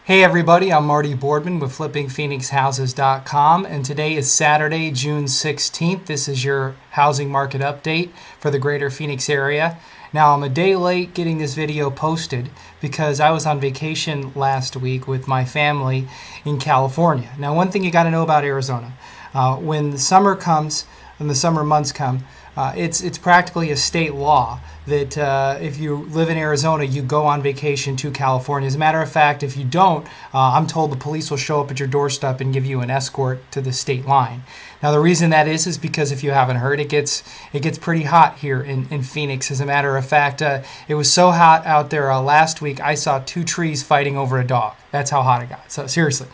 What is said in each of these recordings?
Hey everybody, I'm Marty Boardman with FlippingPhoenixHouses.com, and today is Saturday, June 16th. This is your housing market update for the greater Phoenix area. Now, I'm a day late getting this video posted because I was on vacation last week with my family in California. Now, one thing you got to know about Arizona, when the summer comes and the summer months come, it's practically a state law that if you live in Arizona, you go on vacation to California. As a matter of fact, if you don't, I'm told the police will show up at your doorstep and give you an escort to the state line. Now, the reason that is because if you haven't heard, it gets pretty hot here in Phoenix. As a matter of fact, it was so hot out there last week, I saw 2 trees fighting over a dog. That's how hot it got. So seriously.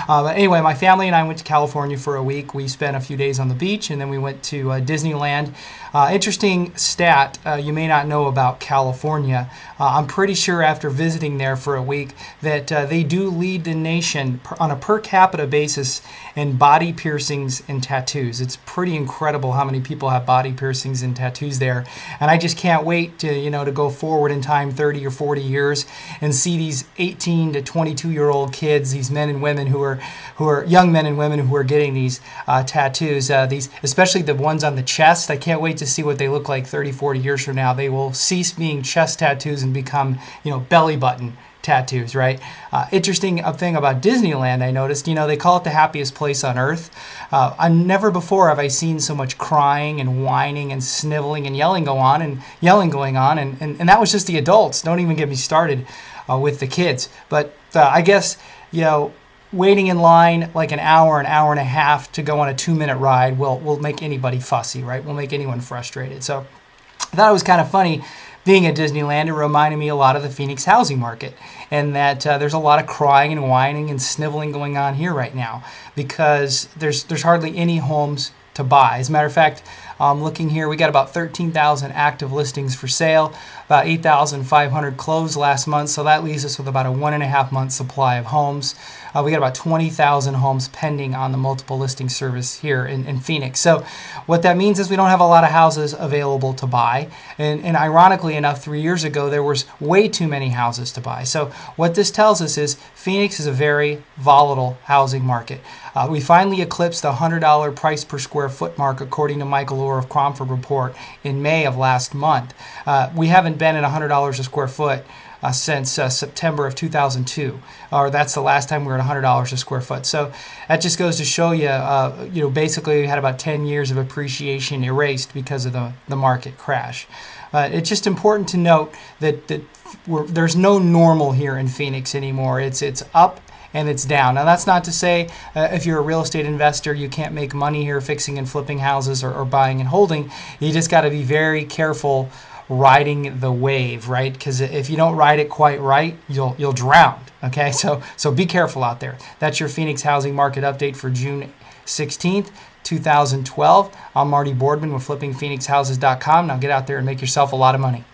But anyway, my family and I went to California for a week. We spent a few days on the beach, and then we went to Disneyland. Interesting stat you may not know about California. I'm pretty sure after visiting there for a week that they do lead the nation on a per capita basis in body piercings and tattoos. It's pretty incredible how many people have body piercings and tattoos there. And I just can't wait to go forward in time 30 or 40 years and see these 18 to 22-year-old kids, these men and women who are young men and women who are getting these tattoos, these especially the ones on the chest. I can't wait to see what they look like 30, 40 years from now. They will cease being chest tattoos and become, belly button tattoos, right? Interesting thing about Disneyland, I noticed, they call it the happiest place on earth. Never before have I seen so much crying and whining and sniveling and yelling going on, and that was just the adults. Don't even get me started with the kids. But I guess, waiting in line like an hour and a half to go on a 2-minute ride will make anybody fussy, right? Will make anyone frustrated. So I thought it was kind of funny being at Disneyland. It reminded me a lot of the Phoenix housing market, and that there's a lot of crying and whining and sniveling going on here right now because there's hardly any homes to buy. As a matter of fact, looking here, we got about 13,000 active listings for sale, about 8,500 closed last month, so that leaves us with about a 1.5 month supply of homes. We got about 20,000 homes pending on the multiple listing service here in Phoenix. So what that means is we don't have a lot of houses available to buy, and ironically enough, 3 years ago there was way too many houses to buy. So what this tells us is Phoenix is a very volatile housing market. We finally eclipsed the $100 price per square foot mark according to Michael Orr of Cromford Report in May of last month. We haven't been at $100 a square foot since September of 2002, or that's the last time we were at $100 a square foot. So that just goes to show you, basically we had about 10 years of appreciation erased because of the market crash. It's just important to note that there's no normal here in Phoenix anymore. It's up and it's down. Now, that's not to say if you're a real estate investor, you can't make money here fixing and flipping houses or buying and holding. You just got to be very careful riding the wave, right? Because if you don't ride it quite right, you'll drown. Okay, so be careful out there. That's your Phoenix housing market update for June 16th, 2012. I'm Marty Boardman with FlippingPhoenixHouses.com. Now get out there and make yourself a lot of money.